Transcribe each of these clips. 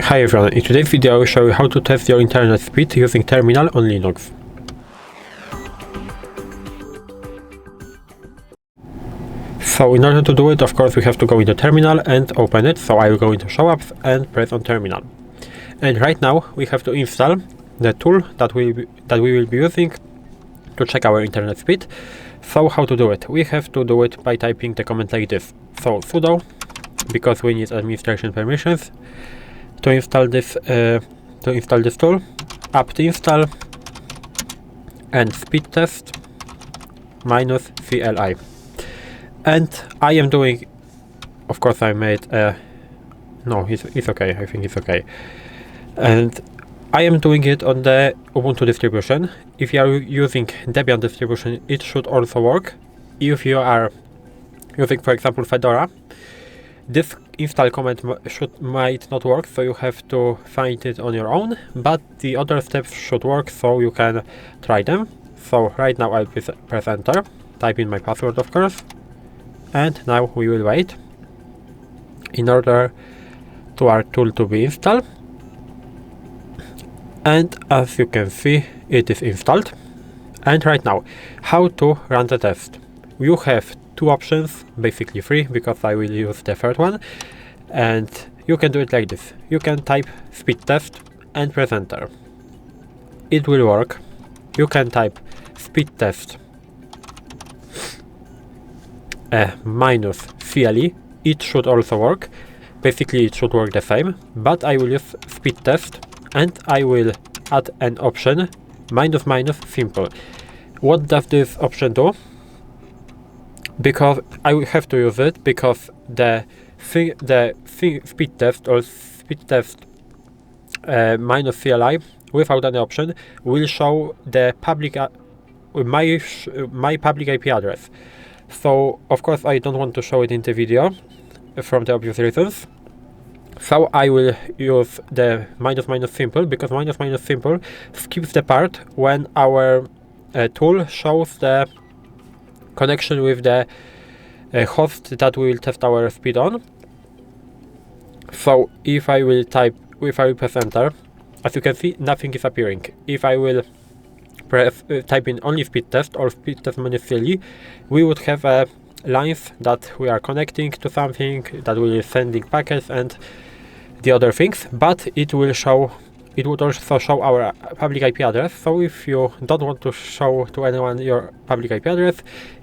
Hi everyone, in today's video I will show you how to test your internet speed using terminal on Linux. So in order to do it, of course, we have to go into terminal and open it. So I will go into show apps and press on terminal. And right now we have to install the tool that we will be using to check our internet speed. So how to do it? We have to do it by typing the command like this. So sudo, because we need administration permissions to install this tool, apt install and speed test -cli. And I am doing, of course I made no, it's okay, I think it's okay. And I am doing it on the Ubuntu distribution. If you are using Debian distribution, it should also work. If you are using, for example, Fedora, this install command might not work, so you have to find it on your own, but the other steps should work, so you can try them. So right now I'll press enter, type in my password of course, and now we will wait in order to our tool to be installed. And as you can see, it is installed. And right now, how to run the test? You have two options, basically three, because I will use the third one. And you can do it like this. You can type speed test and press enter. It will work. You can type speed test -cli. It should also work. Basically, it should work the same, but I will use speed test and I will add an option --simple. What does this option do? Because I will have to use it because the speed test or speed test -cli without any option will show the public my public IP address. So of course I don't want to show it in the video from the obvious reasons. So I will use the -simple because -simple skips the part when our tool shows the connection with the host that we will test our speed on. So if I will press enter, as you can see, nothing is appearing. If I will type in only speed test or speed test -cli, we would have lines that we are connecting to something, that we are sending packets and the other things, but it would also show our public IP address. So if you don't want to show to anyone your public IP address,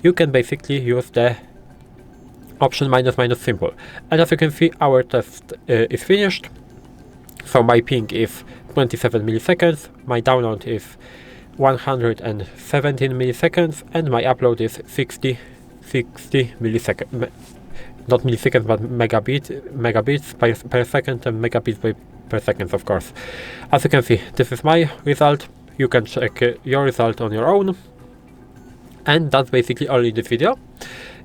you can basically use the option -simple. And as you can see, our test is finished. So my ping is 27 milliseconds, my download is 117 milliseconds, and my upload is 60 milliseconds. Not milliseconds, but megabits per second and megabits per second, of course. As you can see, this is my result. You can check your result on your own. And that's basically all in this video.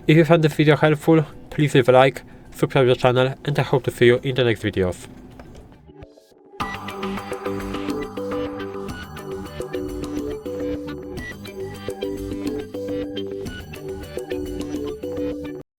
If you found this video helpful, please leave a like, subscribe to the channel, and I hope to see you in the next videos.